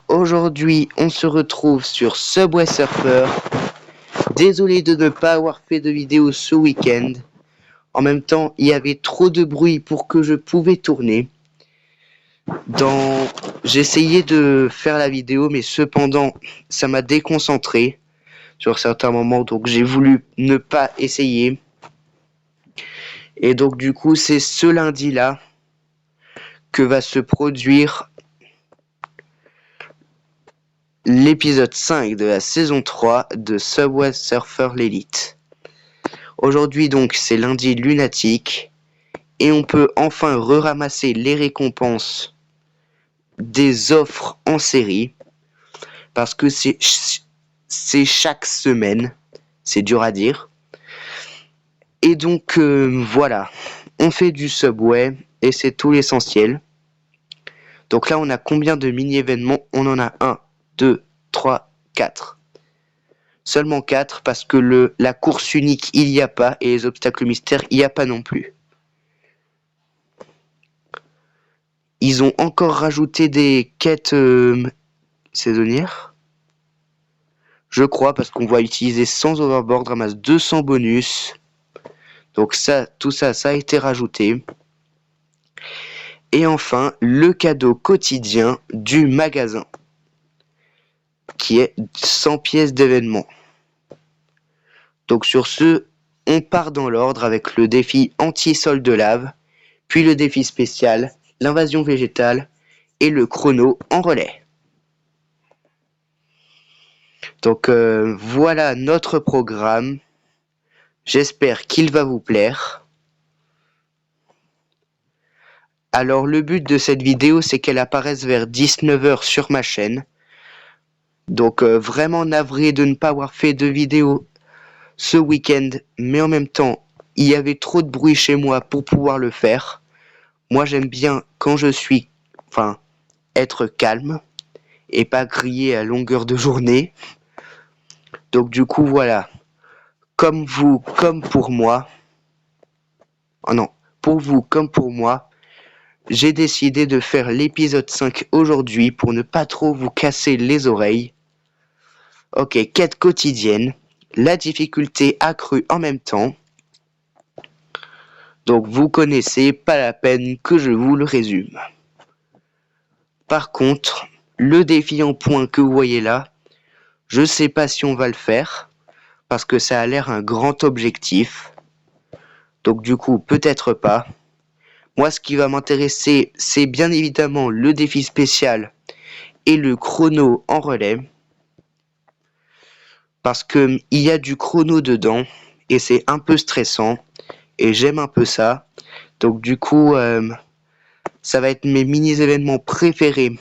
Aujourd'hui, on se retrouve sur Subway Surfer. Désolé de ne pas avoir fait de vidéo ce week-end. En même temps, il y avait trop de bruit pour que je pouvais tourner. J'essayais de faire la vidéo, mais cependant, ça m'a déconcentré sur certains moments, donc j'ai voulu ne pas essayer. Et donc du coup, c'est ce lundi-là que va se produire l'épisode 5 de la saison 3 de Subway Surfer l'Elite. Aujourd'hui donc c'est lundi lunatique et on peut enfin re-ramasser les récompenses des offres en série parce que c'est chaque semaine, c'est dur à dire. Et donc voilà, on fait du Subway et c'est tout l'essentiel. Donc là on a combien de mini-événements? On en a 1, 2, 3, 4. Seulement 4 parce que la course unique il n'y a pas et les obstacles mystères il n'y a pas non plus. Ils ont encore rajouté des quêtes saisonnières. Je crois parce qu'on va utiliser sans overboard, ramasse 200 bonus. Donc ça, tout ça, ça a été rajouté. Et enfin, le cadeau quotidien du magasin, qui est 100 pièces d'événement. Donc sur ce, on part dans l'ordre avec le défi anti-sol de lave, puis le défi spécial, l'invasion végétale et le chrono en relais. Donc voilà notre programme. J'espère qu'il va vous plaire. Alors le but de cette vidéo c'est qu'elle apparaisse vers 19h sur ma chaîne. Donc vraiment navré de ne pas avoir fait de vidéo ce week-end, mais en même temps il y avait trop de bruit chez moi pour pouvoir le faire. Moi j'aime bien quand être calme et pas griller à longueur de journée. Donc du coup voilà, comme vous comme pour moi, oh non, pour vous comme pour moi, j'ai décidé de faire l'épisode 5 aujourd'hui pour ne pas trop vous casser les oreilles. Ok, quête quotidienne, la difficulté accrue en même temps. Donc vous connaissez, pas la peine que je vous le résume. Par contre, le défi en point que vous voyez là, je sais pas si on va le faire, parce que ça a l'air un grand objectif. Donc du coup, peut-être pas. Moi, ce qui va m'intéresser, c'est bien évidemment le défi spécial et le chrono en relais. Parce que il y a du chrono dedans, et c'est un peu stressant, et j'aime un peu ça. Donc du coup, ça va être mes mini-événements préférés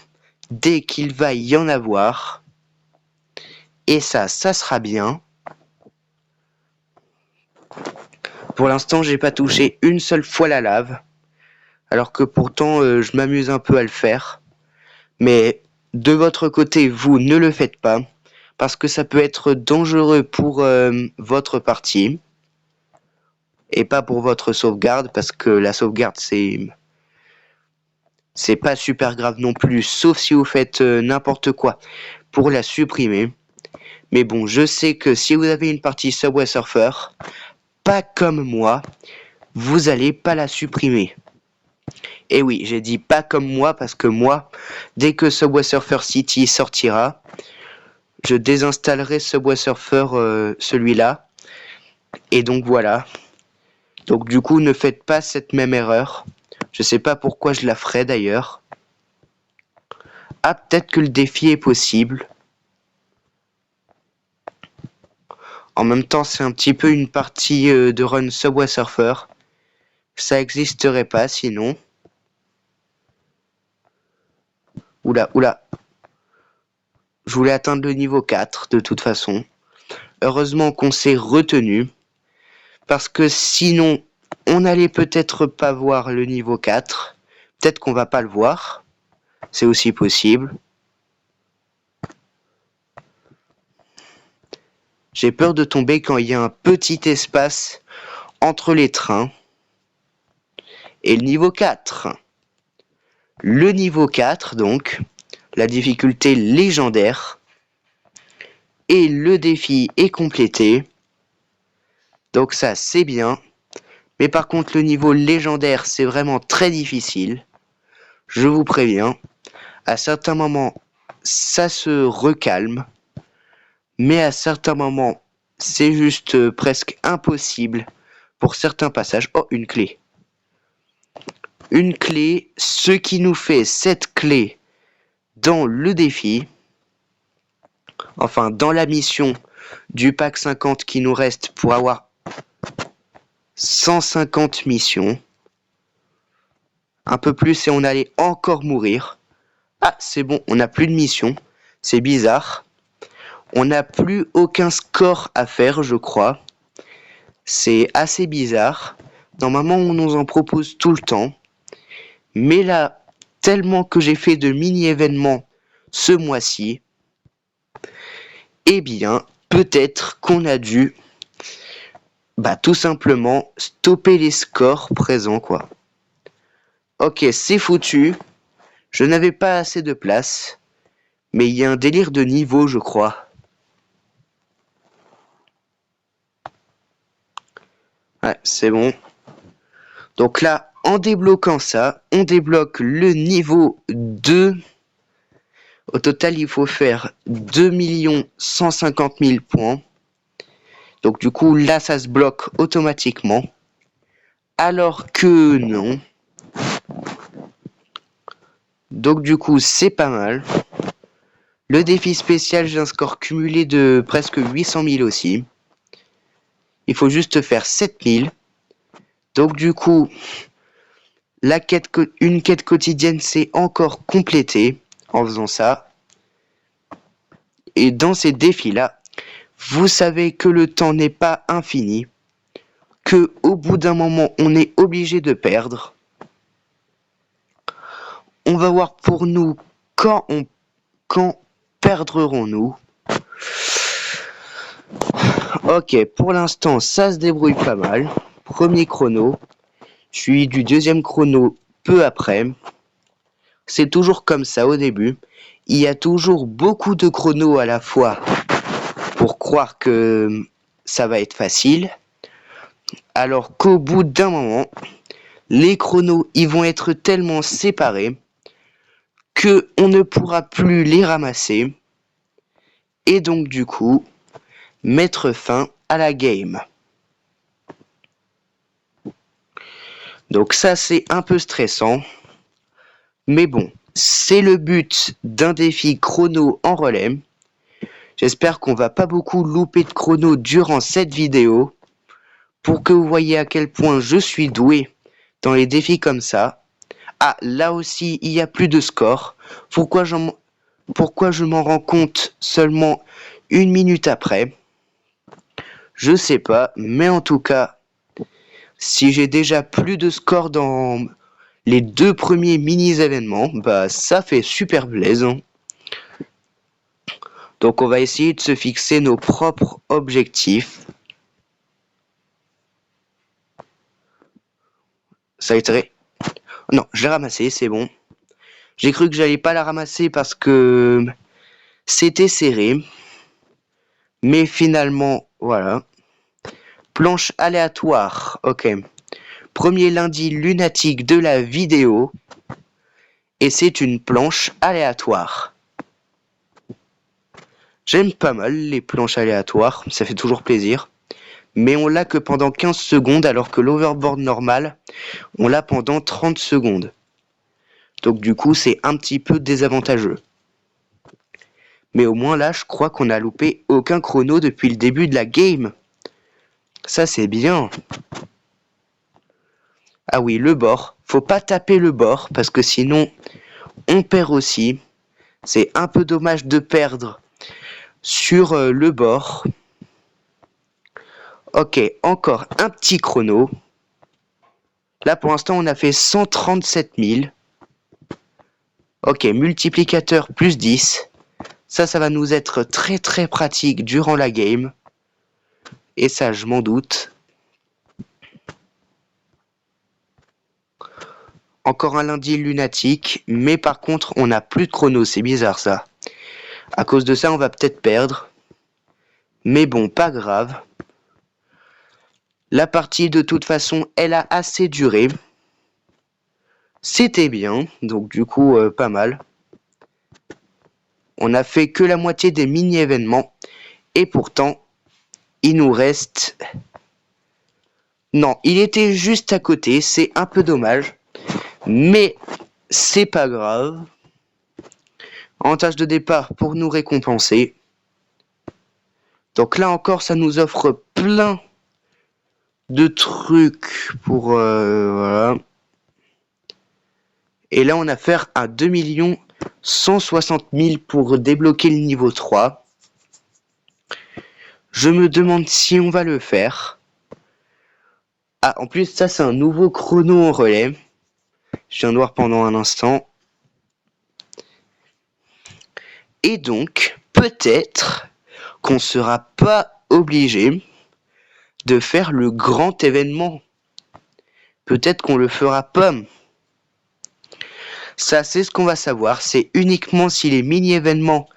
dès qu'il va y en avoir. Et ça sera bien. Pour l'instant, j'ai pas touché une seule fois la lave. Alors que pourtant, je m'amuse un peu à le faire. Mais de votre côté, vous ne le faites pas. Parce que ça peut être dangereux pour votre partie. Et pas pour votre sauvegarde. Parce que la sauvegarde, c'est pas super grave non plus. Sauf si vous faites n'importe quoi pour la supprimer. Mais bon, je sais que si vous avez une partie Subway Surfer, pas comme moi, vous allez pas la supprimer. Et oui, j'ai dit pas comme moi parce que moi, dès que Subway Surfer City sortira, je désinstallerai Subway Surfer celui-là. Et donc voilà. Donc du coup, ne faites pas cette même erreur. Je sais pas pourquoi je la ferai d'ailleurs. Ah, peut-être que le défi est possible. En même temps, c'est un petit peu une partie de run Subway Surfer. Ça existerait pas sinon. Oula, oula. Je voulais atteindre le niveau 4 de toute façon. Heureusement qu'on s'est retenu. Parce que sinon, on n'allait peut-être pas voir le niveau 4. Peut-être qu'on va pas le voir. C'est aussi possible. J'ai peur de tomber quand il y a un petit espace entre les trains. Et le niveau 4. Le niveau 4, donc, la difficulté légendaire. Et le défi est complété. Donc ça, c'est bien. Mais par contre, le niveau légendaire, c'est vraiment très difficile. Je vous préviens. À certains moments, ça se recalme. Mais à certains moments, c'est juste presque impossible pour certains passages. Oh, une clé. Une clé, ce qui nous fait cette clé dans le défi. Enfin, dans la mission du pack 50 qui nous reste pour avoir 150 missions. Un peu plus et on allait encore mourir. Ah, c'est bon, on n'a plus de mission. C'est bizarre. On n'a plus aucun score à faire, je crois. C'est assez bizarre. Normalement, on nous en propose tout le temps. Mais là, tellement que j'ai fait de mini-événements ce mois-ci, eh bien, peut-être qu'on a dû, tout simplement, stopper les scores présents, quoi. Ok, c'est foutu. Je n'avais pas assez de place. Mais il y a un délire de niveau, je crois. Ouais, c'est bon. Donc là, en débloquant ça, on débloque le niveau 2. Au total, il faut faire 2 150 000 points. Donc du coup, là, ça se bloque automatiquement. Alors que non. Donc du coup, c'est pas mal. Le défi spécial, j'ai un score cumulé de presque 800 000 aussi. Il faut juste faire 7 000. Donc du coup, une quête quotidienne s'est encore complétée en faisant ça. Et dans ces défis-là, vous savez que le temps n'est pas infini, que au bout d'un moment, on est obligé de perdre. On va voir pour nous quand perdrons-nous. Ok, pour l'instant, ça se débrouille pas mal. Premier chrono. Je suis du deuxième chrono peu après. C'est toujours comme ça au début. Il y a toujours beaucoup de chronos à la fois pour croire que ça va être facile. Alors qu'au bout d'un moment, les chronos ils vont être tellement séparés que on ne pourra plus les ramasser. Et donc du coup, mettre fin à la game. Donc ça c'est un peu stressant. Mais bon, c'est le but d'un défi chrono en relais. J'espère qu'on va pas beaucoup louper de chrono durant cette vidéo. Pour que vous voyez à quel point je suis doué dans les défis comme ça. Ah, là aussi, il n'y a plus de score. Pourquoi je m'en rends compte seulement 1 minute après? Je sais pas, mais en tout cas, si j'ai déjà plus de score dans les 2 premiers mini-événements, ça fait super plaisir. Donc on va essayer de se fixer nos propres objectifs. Ça a été... Non, je l'ai ramassé, c'est bon. J'ai cru que j'allais pas la ramasser parce que c'était serré. Mais finalement, voilà. Planche aléatoire, ok. Premier lundi lunatique de la vidéo. Et c'est une planche aléatoire. J'aime pas mal les planches aléatoires, ça fait toujours plaisir. Mais on l'a que pendant 15 secondes alors que l'overboard normal, on l'a pendant 30 secondes. Donc du coup, c'est un petit peu désavantageux. Mais au moins là, je crois qu'on a loupé aucun chrono depuis le début de la game. Ça, c'est bien. Ah oui, le bord. Faut pas taper le bord, parce que sinon, on perd aussi. C'est un peu dommage de perdre sur le bord. Ok, encore un petit chrono. Là, pour l'instant, on a fait 137 000. Ok, multiplicateur plus 10. Ça va nous être très très pratique durant la game. Et ça, je m'en doute. Encore un lundi lunatique, mais par contre, on n'a plus de chrono, c'est bizarre ça. À cause de ça, on va peut-être perdre. Mais bon, pas grave. La partie, de toute façon, elle a assez duré. C'était bien, donc du coup, pas mal. On a fait que la moitié des mini-événements. Et pourtant, il nous reste... Non, il était juste à côté, c'est un peu dommage. Mais c'est pas grave. En tâche de départ pour nous récompenser. Donc là encore, ça nous offre plein de trucs pour... voilà. Et là, on a affaire à 2 160 000 pour débloquer le niveau 3. Je me demande si on va le faire. Ah, en plus, ça, c'est un nouveau chrono en relais. Je viens de voir pendant un instant. Et donc, peut-être qu'on sera pas obligé de faire le grand événement. Peut-être qu'on le fera pas. Ça, c'est ce qu'on va savoir. C'est uniquement si les mini-événements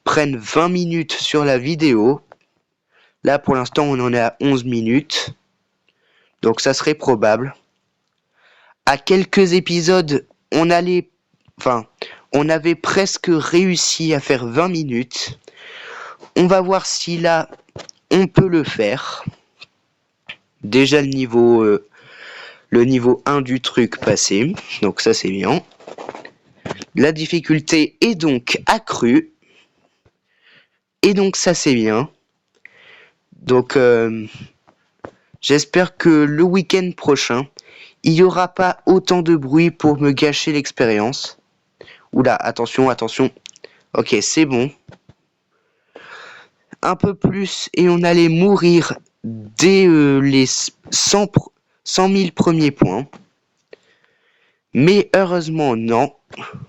prennent 20 minutes sur la vidéo. Là, pour l'instant, on en est à 11 minutes. Donc, ça serait probable. À quelques épisodes, on avait presque réussi à faire 20 minutes. On va voir si là, on peut le faire. Déjà, le niveau 1 du truc passé. Donc, ça, c'est bien. La difficulté est donc accrue. Et donc, ça, c'est bien. Donc, j'espère que le week-end prochain, il n'y aura pas autant de bruit pour me gâcher l'expérience. Oula, attention, attention. Ok, c'est bon. Un peu plus et on allait mourir dès les 100 000 premiers points. Mais heureusement, non.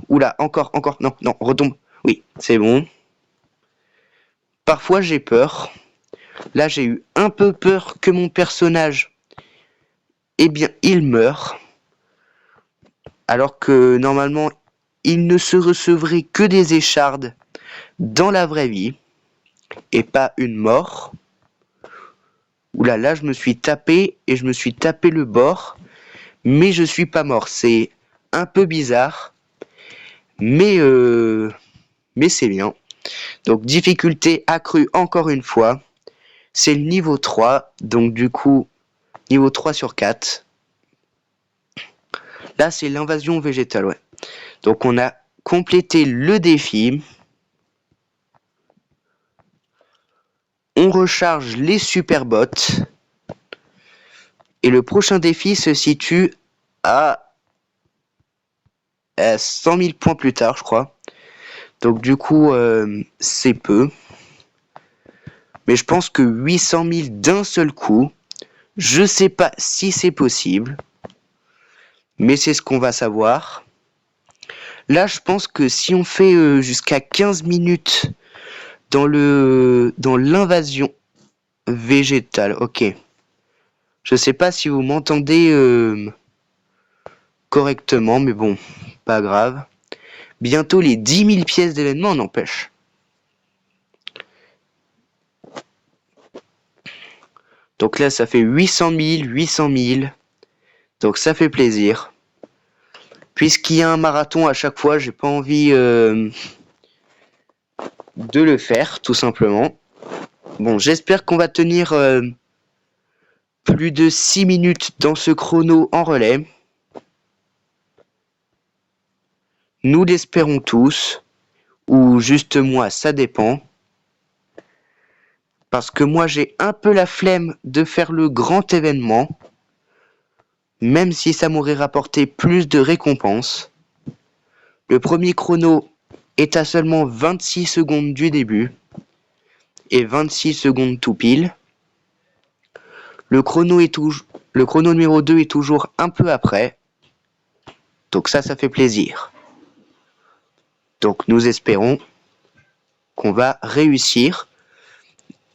Oula, encore, non, retombe. Oui, c'est bon. Parfois, j'ai peur. Là, j'ai eu un peu peur que mon personnage, eh bien, il meurt. Alors que, normalement, il ne se recevrait que des échardes dans la vraie vie. Et pas une mort. Oula, là, je me suis tapé et je me suis tapé le bord. Mais je suis pas mort. C'est un peu bizarre. Mais c'est bien. Donc, difficulté accrue encore une fois. C'est le niveau 3. Donc, du coup, niveau 3 sur 4. Là, c'est l'invasion végétale, ouais. Donc, on a complété le défi. On recharge les super bots. Et le prochain défi se situe à 100 000 points plus tard, je crois. Donc du coup, c'est peu. Mais je pense que 800 000 d'un seul coup, je sais pas si c'est possible. Mais c'est ce qu'on va savoir. Là, je pense que si on fait jusqu'à 15 minutes dans l'invasion végétale, ok. Je sais pas si vous m'entendez correctement, mais bon, pas grave. Bientôt les 10 000 pièces d'événement, n'empêche. Donc là, ça fait 800 000. Donc ça fait plaisir. Puisqu'il y a un marathon à chaque fois, j'ai pas envie de le faire, tout simplement. Bon, j'espère qu'on va tenir plus de 6 minutes dans ce chrono en relais. Nous l'espérons tous. Ou juste moi, ça dépend. Parce que moi, j'ai un peu la flemme de faire le grand événement. Même si ça m'aurait rapporté plus de récompenses. Le premier chrono est à seulement 26 secondes du début. Et 26 secondes tout pile. Le chrono numéro 2 est toujours un peu après. Donc ça fait plaisir. Donc nous espérons qu'on va réussir.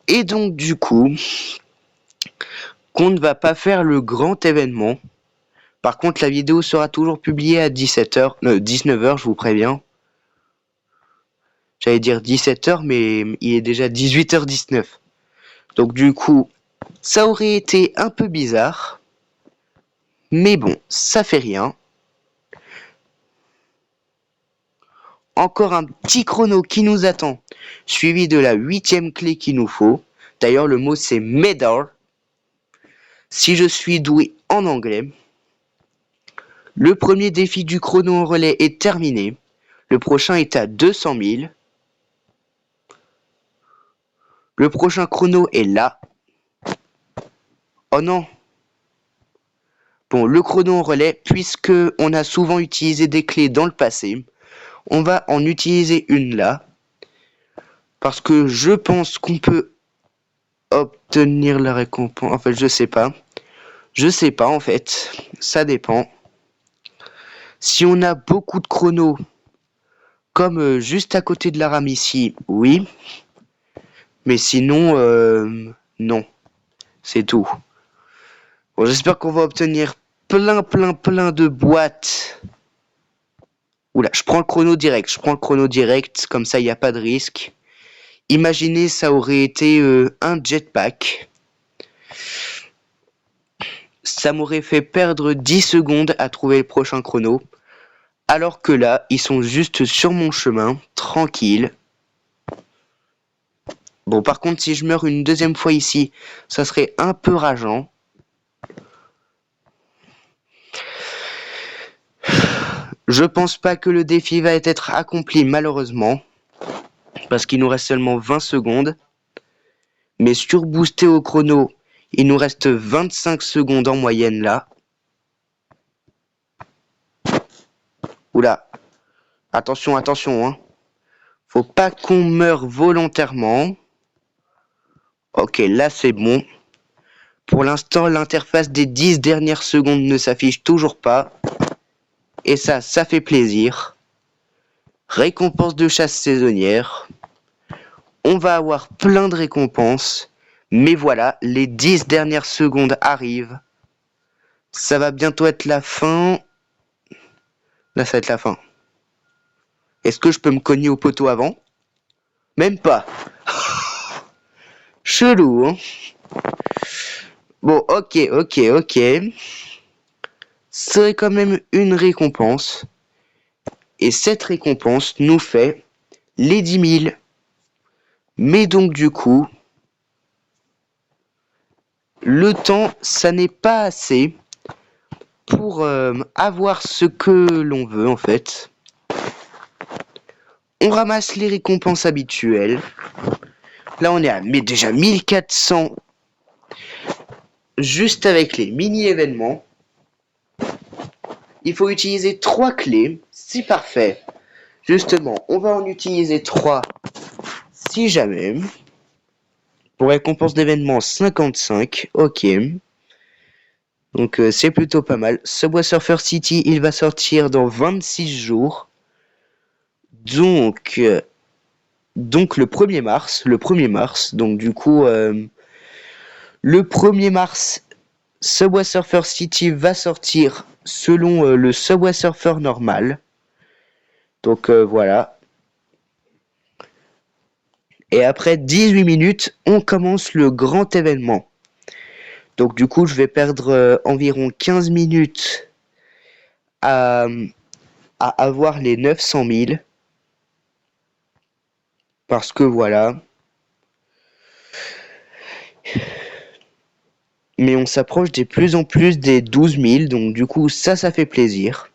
Et donc du coup, qu'on ne va pas faire le grand événement. Par contre, la vidéo sera toujours publiée à 17h, 19h, je vous préviens. J'allais dire 17h, mais il est déjà 18h19. Donc du coup, ça aurait été un peu bizarre. Mais bon, ça fait rien. Encore un petit chrono qui nous attend, suivi de la 8e clé qu'il nous faut. D'ailleurs, le mot c'est medal. Si je suis doué en anglais. Le premier défi du chrono en relais est terminé. Le prochain est à 200 000. Le prochain chrono est là. Oh non. Bon, le chrono en relais, puisque on a souvent utilisé des clés dans le passé, on va en utiliser une là. Parce que je pense qu'on peut obtenir la récompense. En fait, je sais pas. Je sais pas, en fait. Ça dépend. Si on a beaucoup de chronos, comme juste à côté de la rame ici, oui. Mais sinon, non. C'est tout. Bon, j'espère qu'on va obtenir plein de boîtes. Oula, je prends le chrono direct. Comme ça, il n'y a pas de risque. Imaginez, ça aurait été un jetpack. Ça m'aurait fait perdre 10 secondes à trouver le prochain chrono. Alors que là, ils sont juste sur mon chemin, tranquille. Bon, par contre, si je meurs une deuxième fois ici, ça serait un peu rageant. Je pense pas que le défi va être accompli, malheureusement. Parce qu'il nous reste seulement 20 secondes. Mais surboosté au chrono, il nous reste 25 secondes en moyenne, là. Oula. Attention, hein. Faut pas qu'on meure volontairement. Ok, là c'est bon. Pour l'instant, l'interface des 10 dernières secondes ne s'affiche toujours pas. Et ça fait plaisir. Récompense de chasse saisonnière. On va avoir plein de récompenses. Mais voilà, les 10 dernières secondes arrivent. Ça va bientôt être la fin. Là, ça va être la fin. Est-ce que je peux me cogner au poteau avant? Même pas. Chelou, hein? Bon, ok. C'est quand même une récompense. Et cette récompense nous fait les 10 000. Mais donc du coup, le temps, ça n'est pas assez pour avoir ce que l'on veut en fait. On ramasse les récompenses habituelles. Là on est à déjà 1400 juste avec les mini-événements. Il faut utiliser 3 clés, c'est parfait. Justement, on va en utiliser 3 si jamais. Pour récompense d'événement 55, ok. Donc c'est plutôt pas mal. Subway Surfer City, il va sortir dans 26 jours. Donc le 1er mars. Donc du coup, le 1er mars, Subway Surfer City va sortir selon le Subway Surfer normal. Donc voilà. Et après 18 minutes, on commence le grand événement. Donc du coup, je vais perdre environ 15 minutes à avoir les 900 000. Parce que voilà. Mais on s'approche de plus en plus des 12 000. Donc du coup, ça fait plaisir.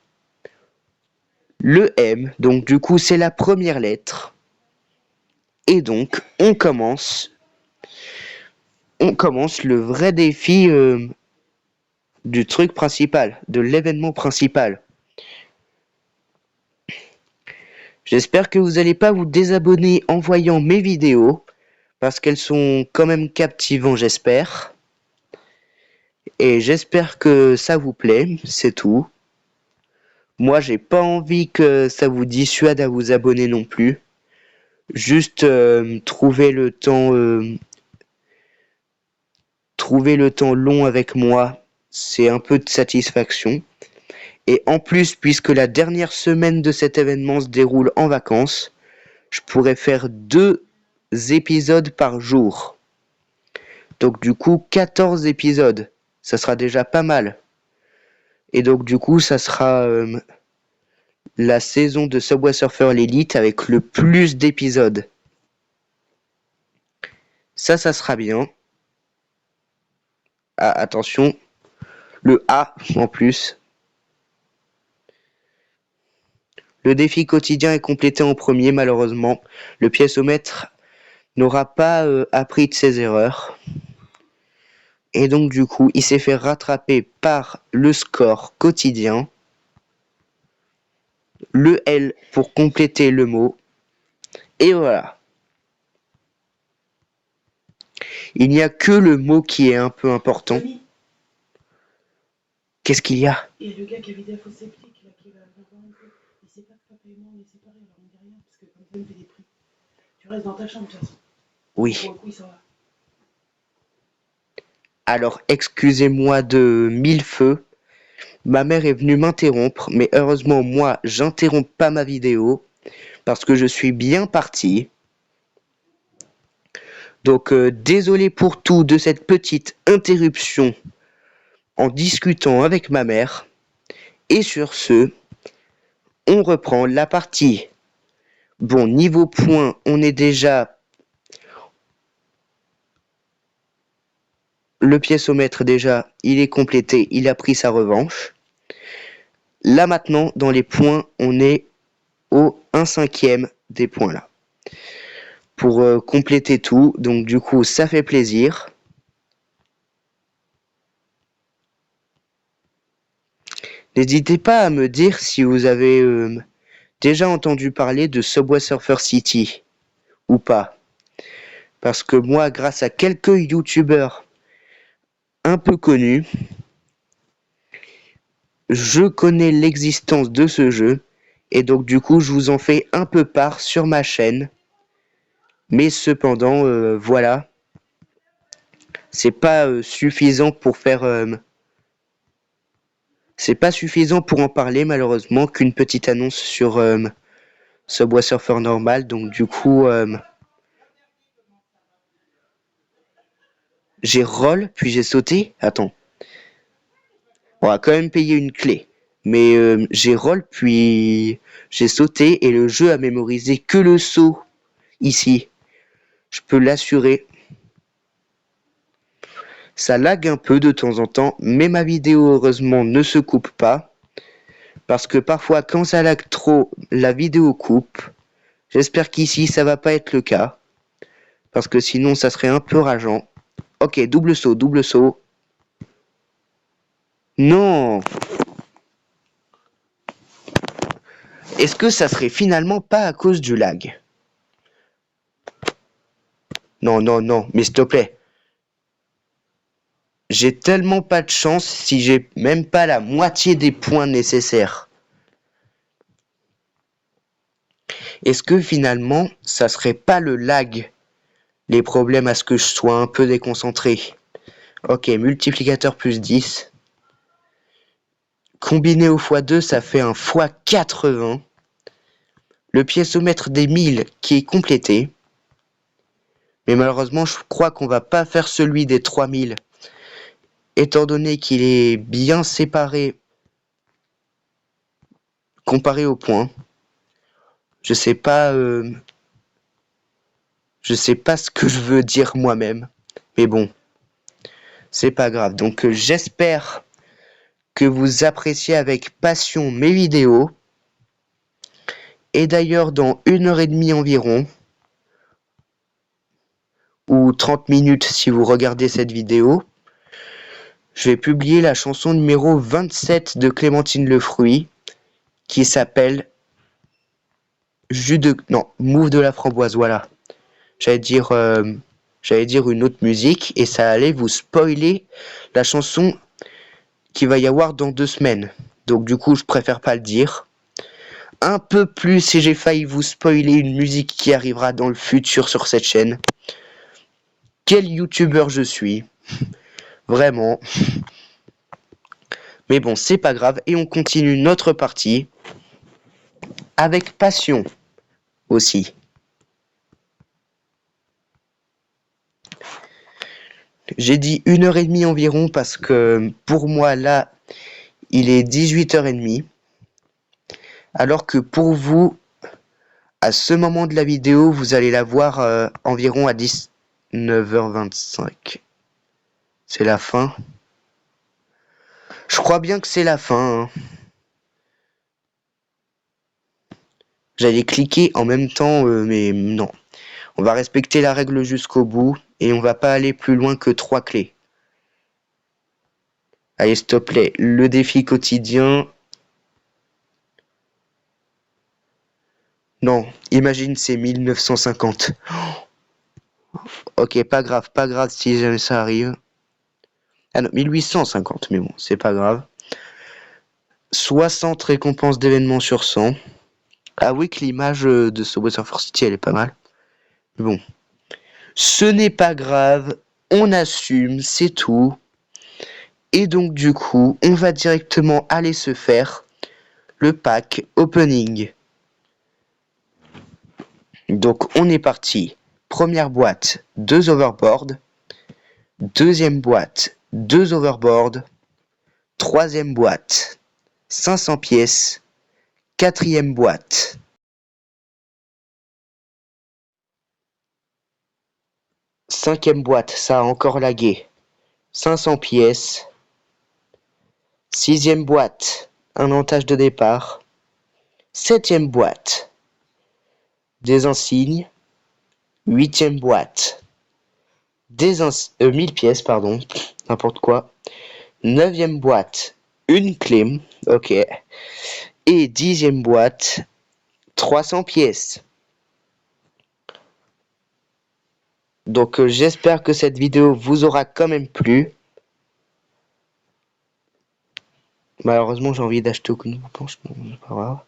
Le M, donc du coup, c'est la première lettre. Et donc, on commence le vrai défi du truc principal, de l'événement principal. J'espère que vous n'allez pas vous désabonner en voyant mes vidéos, parce qu'elles sont quand même captivantes, j'espère. Et j'espère que ça vous plaît, c'est tout. Moi, j'ai pas envie que ça vous dissuade à vous abonner non plus. Juste trouver le temps long avec moi, c'est un peu de satisfaction. Et en plus, puisque la dernière semaine de cet événement se déroule en vacances, je pourrais faire 2 épisodes par jour. Donc du coup, 14 épisodes. Ça sera déjà pas mal. Et donc du coup, ça sera la saison de Subway Surfer l'Elite avec le plus d'épisodes. Ça sera bien. Ah, attention. Le A en plus. Le défi quotidien est complété en premier, malheureusement. Le pièceomètre n'aura pas appris de ses erreurs. Et donc du coup, il s'est fait rattraper par le score quotidien. Le L pour compléter le mot. Et voilà. Il n'y a que le mot qui est un peu important. Qu'est-ce qu'il y a? Et le gars qui avait des fausses sceptiques, là, qui va voir un peu, il sait pas que papa et moi on est séparés, alors on dit rien, parce que comme ça, il me fait des prix. Tu restes dans ta chambre, de toute façon. Oui. Pour le coup, il s'en va. Alors, excusez-moi de mille feux. Ma mère est venue m'interrompre, mais heureusement, moi, j'interromps pas ma vidéo, parce que je suis bien parti. Donc, désolé pour tout de cette petite interruption en discutant avec ma mère. Et sur ce, on reprend la partie. Bon, niveau points, on est déjà... Le pièceomètre déjà, il est complété, il a pris sa revanche. Là maintenant, dans les points, on est au 1/5 des points là. Pour compléter tout, donc du coup, ça fait plaisir. N'hésitez pas à me dire si vous avez déjà entendu parler de Subway Surfer City ou pas. Parce que moi, grâce à quelques youtubeurs un peu connus, je connais l'existence de ce jeu. Et donc du coup, je vous en fais un peu part sur ma chaîne. Mais cependant, voilà. C'est pas suffisant pour faire... c'est pas suffisant pour en parler, malheureusement, qu'une petite annonce sur Subway Surfer normal. Donc du coup... j'ai roll, puis j'ai sauté. Attends. On va quand même payer une clé. Mais j'ai roll, puis j'ai sauté, et le jeu a mémorisé que le saut ici. Je peux l'assurer. Ça lag un peu de temps en temps, mais ma vidéo heureusement ne se coupe pas. Parce que parfois quand ça lag trop, la vidéo coupe. J'espère qu'ici ça va pas être le cas. Parce que sinon ça serait un peu rageant. Ok, double saut, double saut. Non! Est-ce que ça serait finalement pas à cause du lag? Non, non, non, mais s'il te plaît. J'ai tellement pas de chance si j'ai même pas la moitié des points nécessaires. Est-ce que finalement, ça serait pas le lag, les problèmes à ce que je sois un peu déconcentré? Ok, multiplicateur plus 10. Combiné au x2, ça fait un x80. Le piécomètre des 1000 qui est complété. Mais malheureusement, je crois qu'on va pas faire celui des 3000. Étant donné qu'il est bien séparé comparé aux points. Je sais pas ce que je veux dire moi-même. Mais bon. C'est pas grave. Donc j'espère que vous appréciez avec passion mes vidéos. Et d'ailleurs, dans 1h30 environ, ou 30 minutes si vous regardez cette vidéo, je vais publier la chanson numéro 27 de Clémentine Lefruit, qui s'appelle Mouve de la framboise, voilà. J'allais dire une autre musique, et ça allait vous spoiler la chanson qu'il va y avoir dans 2 semaines. Donc du coup, je préfère pas le dire. Un peu plus si j'ai failli vous spoiler une musique qui arrivera dans le futur sur cette chaîne. Quel youtubeur je suis. Vraiment. Mais bon, c'est pas grave. Et on continue notre partie avec passion aussi. J'ai dit 1h30 environ parce que pour moi là, il est 18h30. Alors que pour vous, à ce moment de la vidéo, vous allez la voir environ à 19h25. C'est la fin. Je crois bien que c'est la fin. Hein. J'allais cliquer en même temps, mais non. On va respecter la règle jusqu'au bout et on va pas aller plus loin que 3 clés. Allez, s'il te plaît, le défi quotidien. Non, imagine c'est 1950. Ok, pas grave si jamais ça arrive. Ah non, 1850, mais bon, c'est pas grave. 60 récompenses d'événements sur 100. Ah oui, que l'image de Subway Surfer City, elle est pas mal. Bon. Ce n'est pas grave, on assume, c'est tout. Et donc du coup, on va directement aller se faire le pack opening. Donc on est parti. Première boîte, 2 overboard. Deuxième boîte, 2 overboard. Troisième boîte, 500 pièces. Quatrième boîte. Cinquième boîte, ça a encore lagué. 500 pièces. Sixième boîte, un montage de départ. Septième boîte, des insignes. Huitième boîte, 1000 pièces, pardon, n'importe quoi. Neuvième boîte, une clé, ok. Et 10e boîte, 300 pièces. Donc j'espère que cette vidéo vous aura quand même plu. Malheureusement j'ai envie d'acheter aucune planche, mais c'est pas grave.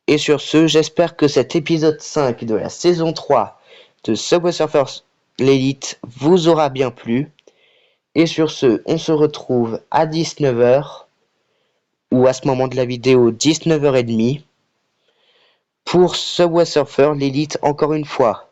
Et sur ce, j'espère que cet épisode 5 de la saison 3 de Subway Surfers l'Elite vous aura bien plu. Et sur ce, on se retrouve à 19h, ou à ce moment de la vidéo 19h30, pour Subway Surfer l'Elite encore une fois.